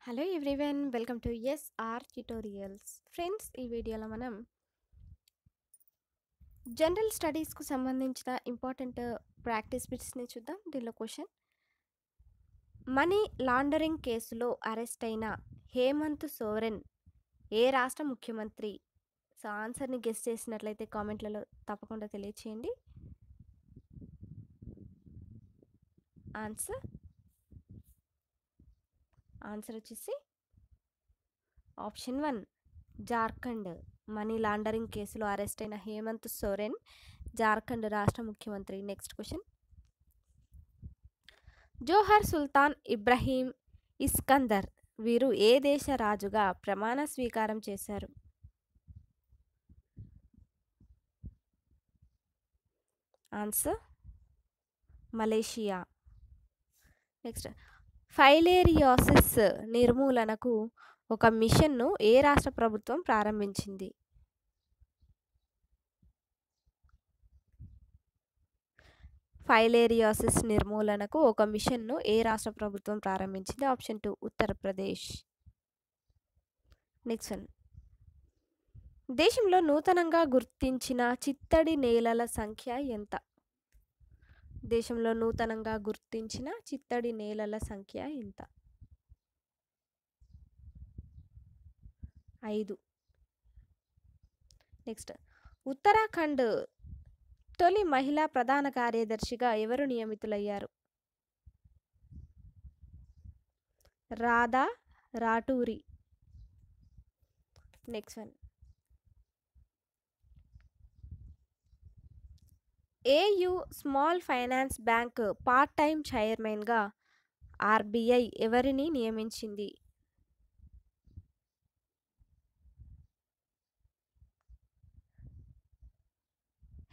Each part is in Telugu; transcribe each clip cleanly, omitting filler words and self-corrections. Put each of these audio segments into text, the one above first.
Hello everyone, welcome to SR tutorials. Friends, ఈ వీడియోలో మనం జనరల్ స్టడీస్కు సంబంధించిన ఇంపార్టెంట్ ప్రాక్టీస్ బిట్స్ని చూద్దాం. దీనిలో క్వశ్చన్: మనీ లాండరింగ్ కేసులో అరెస్ట్ అయిన హేమంత్ సోరెన్ ఏ రాష్ట్ర ముఖ్యమంత్రి? సో ఆన్సర్ని గెస్ చేసినట్లయితే కామెంట్లలో తప్పకుండా తెలియచేయండి. ఆన్సర్ వచ్చేసి ఆప్షన్ 1 జార్ఖండ్. మనీ లాండరింగ్ కేసులో అరెస్ట్ అయిన హేమంత్ సోరెన్ జార్ఖండ్ రాష్ట్ర ముఖ్యమంత్రి. నెక్స్ట్ క్వశ్చన్: జోహర్ సుల్తాన్ ఇబ్రహీం ఇస్కందర్ వీరు ఏ దేశ రాజుగా ప్రమాణ స్వీకారం చేశారు? Answer Malaysia. నెక్స్ట్: ఫైలేరియాసిస్ నిర్మూలనకు ఒక మిషన్ను ఏ రాష్ట్ర ప్రభుత్వం ప్రారంభించింది? ఫైలేరియాసిస్ నిర్మూలనకు ఒక మిషన్ను ఏ రాష్ట్ర ప్రభుత్వం ప్రారంభించింది? ఆప్షన్ 2 ఉత్తరప్రదేశ్. నెక్స్ట్ వన్: దేశంలో నూతనంగా గుర్తించిన చిత్తడి నేలల సంఖ్య ఎంత? దేశంలో నూతనంగా గుర్తించిన చిత్తడి నేలల సంఖ్య ఎంత? 5. నెక్స్ట్: ఉత్తరాఖండ్ తొలి మహిళా ప్రధాన కార్యదర్శిగా ఎవరు నియమితులయ్యారు? Radha Raturi. Next one: AU small finance bank part time చైర్మన్గా ఆర్బీఐ ఎవరిని నియమించింది?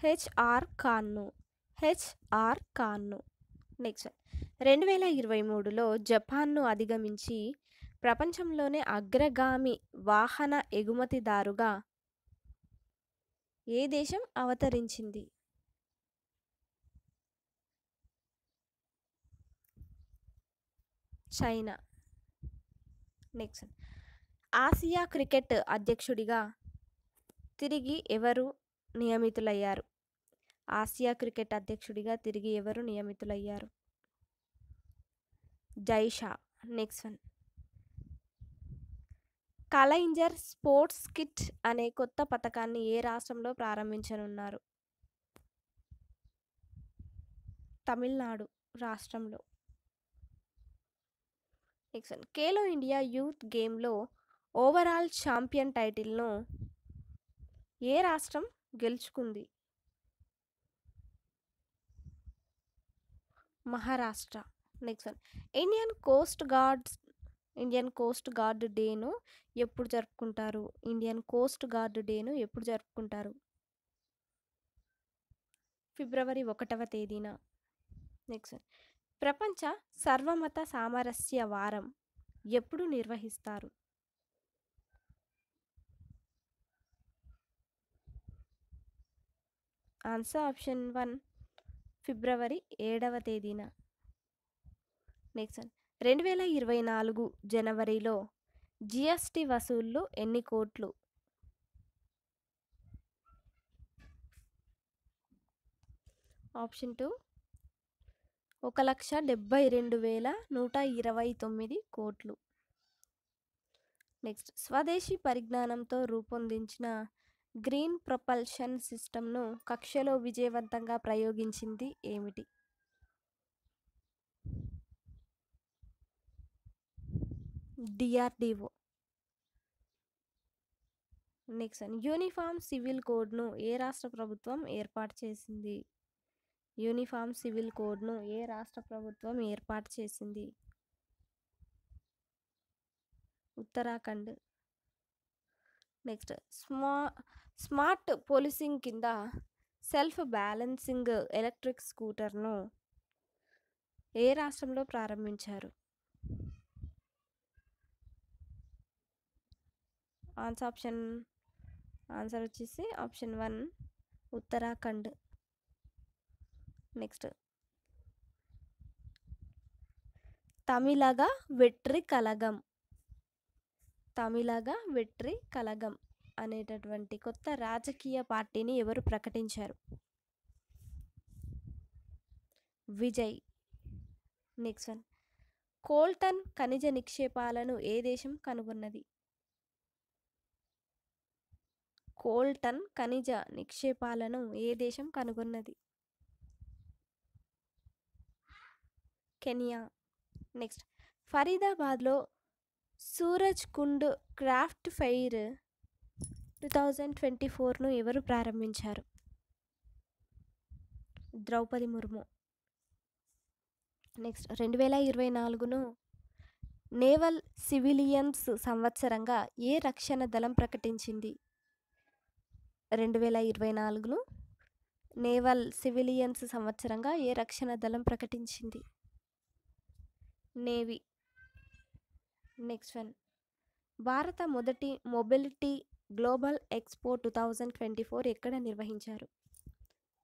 హెచ్ఆర్ ఖాన్ను. నెక్స్ట్ 2023లో జపాన్ను అధిగమించి ప్రపంచంలోనే అగ్రగామి వాహన ఎగుమతిదారుగా ఏ దేశం అవతరించింది? చైనా. నెక్స్ట్: ఆసియా క్రికెట్ అధ్యక్షుడిగా తిరిగి ఎవరు నియమితులయ్యారు? ఆసియా క్రికెట్ అధ్యక్షుడిగా తిరిగి ఎవరు నియమితులయ్యారు? Jay Shah. Next one: Kalaignar sports kit అనే కొత్త పథకాన్ని ఏ రాష్ట్రంలో ప్రారంభించనున్నారు? తమిళనాడు రాష్ట్రంలో. Next one: Khelo India youth గేమ్లో ఓవరాల్ ఛాంపియన్ టైటిల్ను ఏ రాష్ట్రం గెలుచుకుంది? Maharashtra. Next one: Indian coast guard డేను ఎప్పుడు జరుపుకుంటారు? ఇండియన్ కోస్ట్ గార్డ్ డేను ఎప్పుడు జరుపుకుంటారు? ఫిబ్రవరి 1వ తేదీన. నెక్స్ట్: ప్రపంచ సర్వమత సామరస్య వారం ఎప్పుడు నిర్వహిస్తారు? ఆన్సర్ ఆప్షన్ 1 ఫిబ్రవరి 7వ తేదీన. నెక్స్ట్ 2024 జనవరిలో జిఎస్టి వసూళ్లు ఎన్ని కోట్లు? ఆప్షన్ 2 1,72,129 కోట్లు. నెక్స్ట్: స్వదేశీ పరిజ్ఞానంతో రూపొందించిన గ్రీన్ ప్రొపల్షన్ సిస్టమ్ను కక్షలో విజయవంతంగా ప్రయోగించింది ఏమిటి? డిఆర్డిఓ. నెక్స్ట్ యూనిఫామ్ సివిల్ కోడ్ను ఏ రాష్ట్ర ప్రభుత్వం ఏర్పాటు చేసింది? యూనిఫామ్ సివిల్ కోడ్ను ఏ రాష్ట్ర ప్రభుత్వం ఏర్పాటు చేసింది? ఉత్తరాఖండ్. నెక్స్ట్ స్మార్ట్ పోలీసింగ్ కింద సెల్ఫ్ బ్యాలెన్సింగ్ ఎలక్ట్రిక్ స్కూటర్ను ఏ రాష్ట్రంలో ప్రారంభించారు? ఆన్సర్ వచ్చేసి ఆప్షన్ 1 ఉత్తరాఖండ్. నెక్స్ట్: తమిళగ వెట్రి కలగం తమిళగా వెట్రి కలగం అనేటటువంటి కొత్త రాజకీయ పార్టీని ఎవరు ప్రకటించారు? విజయ్. Next one. కోల్టన్ ఖనిజ నిక్షేపాలను ఏ దేశం కనుగొన్నది? కోల్టన్ ఖనిజ నిక్షేపాలను ఏ దేశం కనుగొన్నది? కెనియా. నెక్స్ట్. ఫరీదాబాద్లో సూరజ్ కుండ్ క్రాఫ్ట్ ఫెయిర్ 2024ను ఎవరు ప్రారంభించారు? ద్రౌపది ముర్ము. నెక్స్ట్. 2024ను నేవల్ సివిలియన్స్ సంవత్సరంగా ఏ రక్షణ దళం ప్రకటించింది? 2024ను నేవల్ సివిలియన్స్ సంవత్సరంగా ఏ రక్షణ దళం ప్రకటించింది? నేవీ. Next one. భారత మొదటి మొబిలిటీ గ్లోబల్ ఎక్స్పో 2024 ఎక్కడ నిర్వహించారు?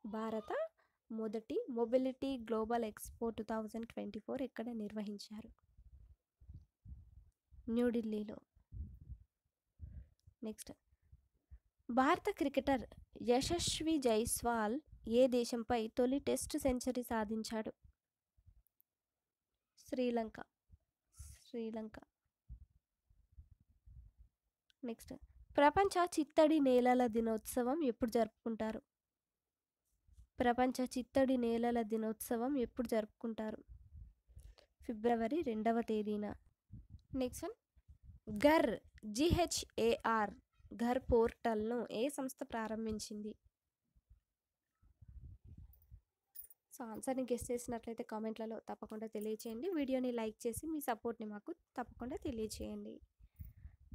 భారత మొదటి మొబిలిటీ గ్లోబల్ ఎక్స్పో 2024 ఎక్కడ నిర్వహించారు? న్యూఢిల్లీలో. నెక్స్ట్. భారత క్రికెటర్ యశస్వి జైస్వాల్ ఏ దేశంపై తొలి టెస్ట్ సెంచరీ సాధించాడు? శ్రీలంక. నెక్స్ట్. ప్రపంచ చిత్తడి నేలల దినోత్సవం ఎప్పుడు జరుపుకుంటారు? ప్రపంచ చిత్తడి నేలల దినోత్సవం ఎప్పుడు జరుపుకుంటారు? ఫిబ్రవరి 2వ తేదీన. Next one. GHAR ఘర్ పోర్టల్ను ఏ సంస్థ ప్రారంభించింది? సో ఆన్సర్ని గెస్ చేసినట్లయితే కామెంట్లలో తప్పకుండా తెలియచేయండి. వీడియోని లైక్ చేసి మీ సపోర్ట్ని మాకు తప్పకుండా తెలియచేయండి.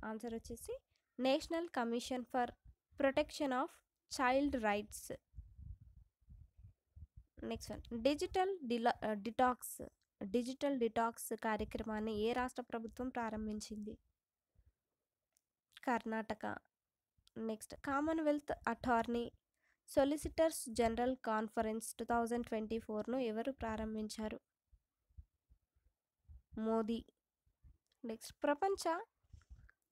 ఆన్సర్ వచ్చేసి national commission for protection of child rights. Next one. Digital detox కార్యక్రమాన్ని ఏ రాష్ట్ర ప్రభుత్వం ప్రారంభించింది? Karnataka. Next. Commonwealth attorney solicitors general conference 2024ను ఎవరు ప్రారంభించారు? మోదీ. నెక్స్ట్. ప్రపంచ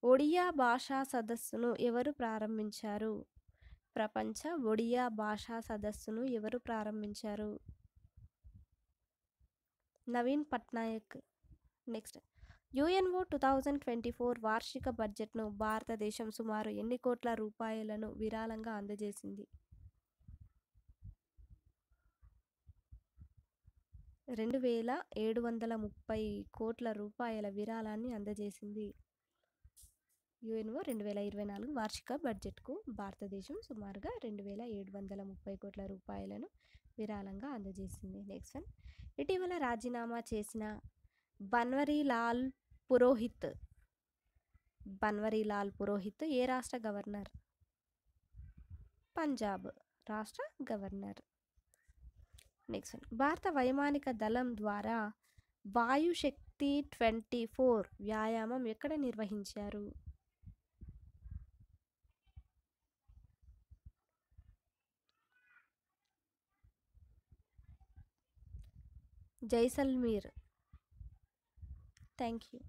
ఒడియా భాషా సదస్సును ఎవరు ప్రారంభించారు? ప్రపంచ ఒడియా భాషా సదస్సును ఎవరు ప్రారంభించారు? నవీన్ పట్నాయక్. నెక్స్ట్. UNO 2024 వార్షిక బడ్జెట్ను భారతదేశం సుమారు ఎన్ని కోట్ల రూపాయలను విరాళంగా అందజేసింది? 2730 కోట్ల రూపాయల విరాళాన్ని అందజేసింది. UNO 2024 వార్షిక బడ్జెట్కు భారతదేశం సుమారుగా 2730 కోట్ల రూపాయలను విరాళంగా అందజేసింది. Next one. ఇటీవల రాజీనామా చేసిన బన్వరీలాల్ పురోహిత్ ఏ రాష్ట్ర గవర్నర్? పంజాబ్ రాష్ట్ర గవర్నర్. Next one. భారత వైమానిక దళం ద్వారా వాయుశక్తి 24 వ్యాయామం ఎక్కడ నిర్వహించారు? జైసల్మీర్. Thank you.